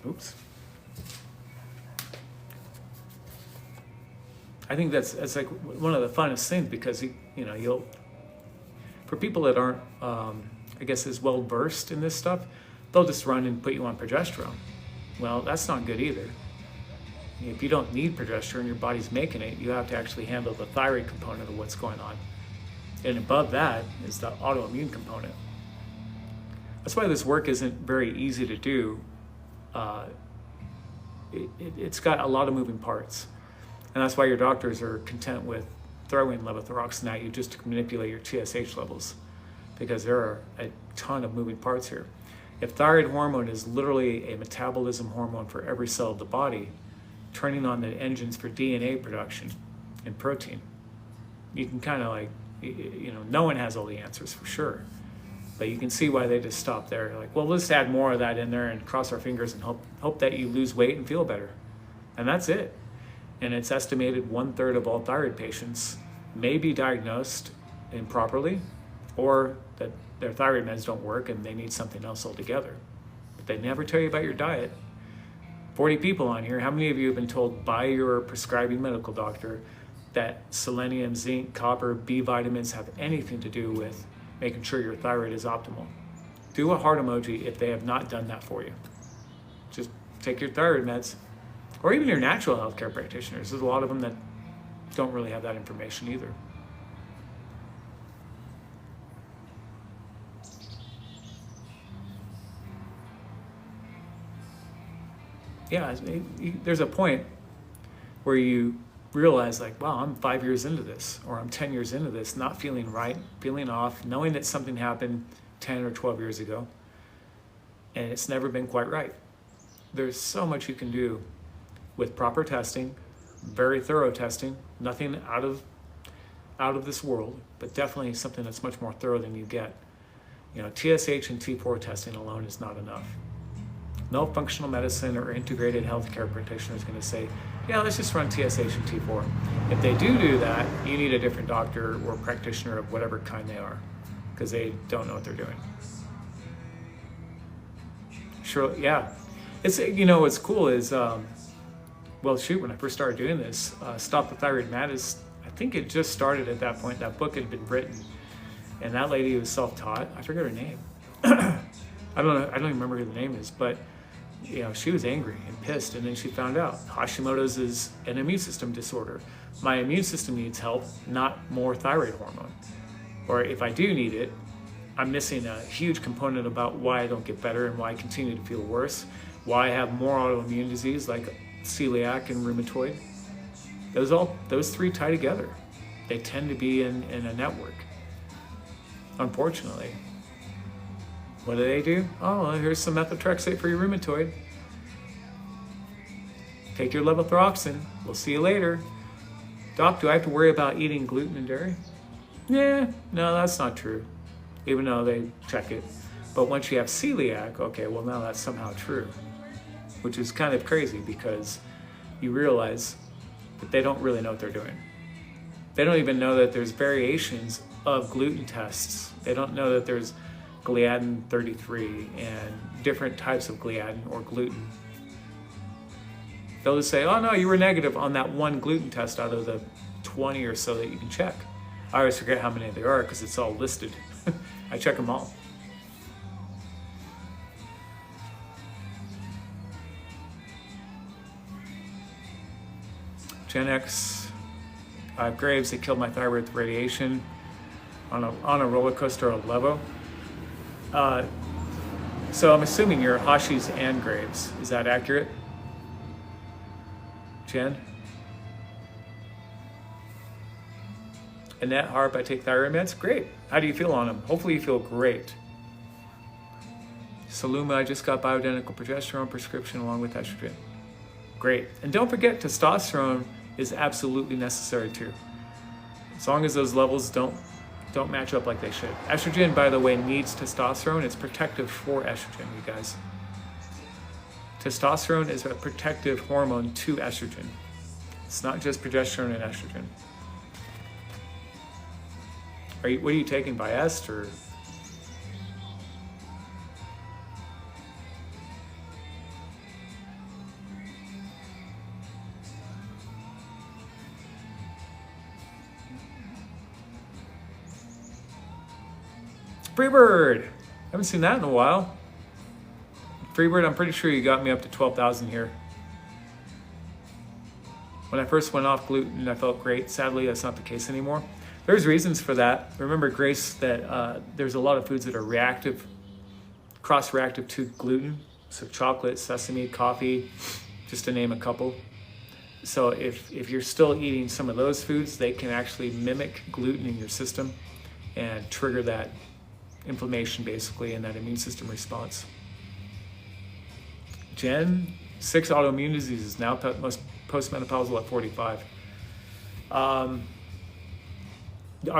Oops. I think that's like one of the funnest things, because you'll, for people that aren't I guess as well versed in this stuff, they'll just run and put you on progesterone. Well, that's not good either. If you don't need progesterone, your body's making it, you have to actually handle the thyroid component of what's going on. And above that is the autoimmune component. That's why this work isn't very easy to do. It's got a lot of moving parts. And that's why your doctors are content with throwing levothyroxine at you just to manipulate your TSH levels, because there are a ton of moving parts here. If thyroid hormone is literally a metabolism hormone for every cell of the body, turning on the engines for DNA production and protein, you can kind of like, no one has all the answers for sure, but you can see why they just stop there. Like, well, let's add more of that in there and cross our fingers and hope that you lose weight and feel better. And that's it. And it's estimated 1/3 of all thyroid patients may be diagnosed improperly, or that their thyroid meds don't work and they need something else altogether. But they never tell you about your diet. 40 people on here, how many of you have been told by your prescribing medical doctor that selenium, zinc, copper, B vitamins have anything to do with making sure your thyroid is optimal? Do a heart emoji if they have not done that for you. Just take your thyroid meds. Or even your natural healthcare practitioners. There's a lot of them that don't really have that information either. Yeah, there's a point where you realize, like, wow, I'm 5 years into this, or I'm 10 years into this, not feeling right, feeling off, knowing that something happened 10 or 12 years ago, and it's never been quite right. There's so much you can do with proper testing, very thorough testing, nothing out of this world, but definitely something that's much more thorough than you get. TSH and T4 testing alone is not enough. No functional medicine or integrated healthcare practitioner is going to say, yeah, let's just run TSH and T4. If they do that, you need a different doctor or practitioner of whatever kind they are, because they don't know what they're doing. Sure, yeah. It's, what's cool is, well, shoot, when I first started doing this, Stop the Thyroid Madness, I think it just started at that point. That book had been written, and that lady was self-taught. I forget her name. I don't even remember who the name is, but she was angry and pissed, and then she found out Hashimoto's is an immune system disorder. My immune system needs help, not more thyroid hormone. Or if I do need it, I'm missing a huge component about why I don't get better and why I continue to feel worse, why I have more autoimmune disease like celiac and rheumatoid. Those three tie together. They tend to be in a network, unfortunately. What do? Oh, well, here's some methotrexate for your rheumatoid. Take your levothyroxine. We'll see you later. Doc, do I have to worry about eating gluten and dairy? Yeah, no, that's not true, even though they check it. But once you have celiac, okay, well, now that's somehow true, which is kind of crazy, because you realize that they don't really know what they're doing. They don't even know that there's variations of gluten tests. They don't know that there's gliadin 33 and different types of gliadin or gluten. They'll just say, oh no, you were negative on that one gluten test out of the 20 or so that you can check. I always forget how many there are because it's all listed. I check them all. Gen X, Graves, they killed my thyroid with radiation on a roller coaster of Levo. So I'm assuming you're Hashis and Graves. Is that accurate, Jen? Annette Harp, I take thyroid meds. Great. How do you feel on them? Hopefully you feel great. Saluma, I just got bioidentical progesterone prescription along with estrogen. Great. And don't forget, testosterone is absolutely necessary too. As long as those levels don't match up like they should. Estrogen, by the way, needs testosterone. It's protective for estrogen, you guys. Testosterone is a protective hormone to estrogen. It's not just progesterone and estrogen. What are you taking, by est or? Freebird! Haven't seen that in a while. Freebird, I'm pretty sure you got me up to 12,000 here. When I first went off gluten, I felt great. Sadly, that's not the case anymore. There's reasons for that. Remember, Grace, that there's a lot of foods that are reactive, cross-reactive to gluten. So chocolate, sesame, coffee, just to name a couple. So if you're still eating some of those foods, they can actually mimic gluten in your system and trigger that inflammation, basically, and that immune system response. Gen 6 autoimmune diseases, now most postmenopausal at 45. Are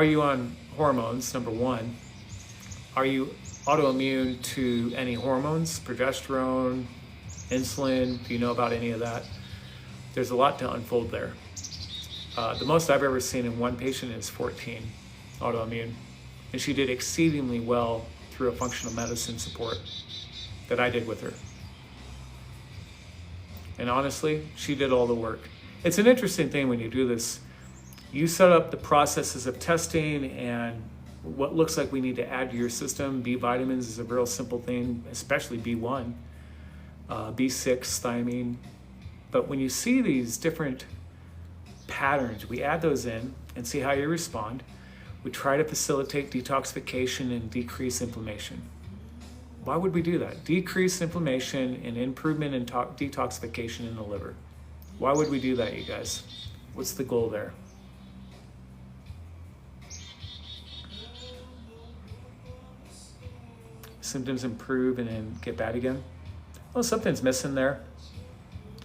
you on hormones, number one? Are you autoimmune to any hormones, progesterone, insulin? Do you know about any of that? There's a lot to unfold there. The most I've ever seen in one patient is 14, autoimmune. And she did exceedingly well through a functional medicine support that I did with her. And honestly, she did all the work. It's an interesting thing when you do this. You set up the processes of testing and what looks like we need to add to your system. B vitamins is a real simple thing, especially B1, B6, thiamine. But when you see these different patterns, we add those in and see how you respond. We try to facilitate detoxification and decrease inflammation. Why would we do that? Decrease inflammation and improvement in detoxification in the liver. Why would we do that, you guys? What's the goal there? Symptoms improve and then get bad again? Well, something's missing there.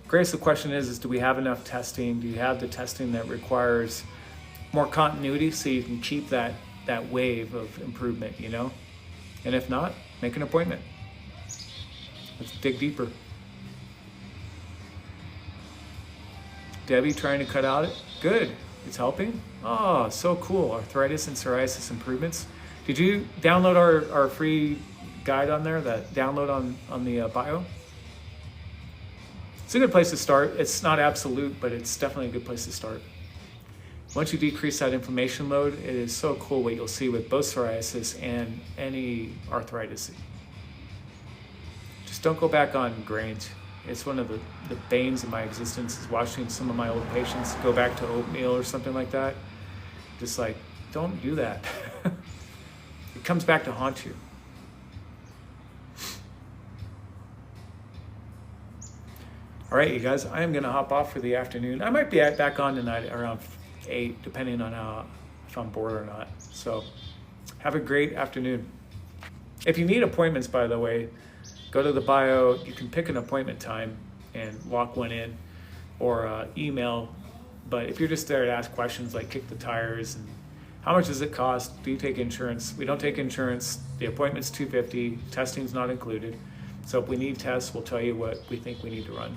Grace, the question is do we have enough testing? Do you have the testing that requires more continuity so you can keep that wave of improvement, you know? And if not, make an appointment. Let's dig deeper. Debbie trying to cut out it? Good. It's helping? Oh, so cool. Arthritis and psoriasis improvements. Did you download our free guide on there, that download on the bio? It's a good place to start. It's not absolute, but it's definitely a good place to start. Once you decrease that inflammation load, it is so cool what you'll see with both psoriasis and any arthritis. Just don't go back on grains. It's one of the banes of my existence is watching some of my old patients go back to oatmeal or something like that. Just like, don't do that. It comes back to haunt you. All right, you guys, I am gonna hop off for the afternoon. I might be back on tonight around 8, depending on if I'm bored or not. So have a great afternoon. If you need appointments, by the way, go to the bio. You can pick an appointment time and lock one in, or email. But if you're just there to ask questions like kick the tires and how much does it cost? Do you take insurance? We don't take insurance. The appointment's $250. Testing's not included. So if we need tests, we'll tell you what we think we need to run.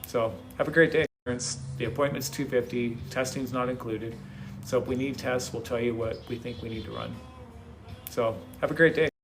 So have a great day. The appointment's $250. Testing's not included. So if we need tests, we'll tell you what we think we need to run. So have a great day.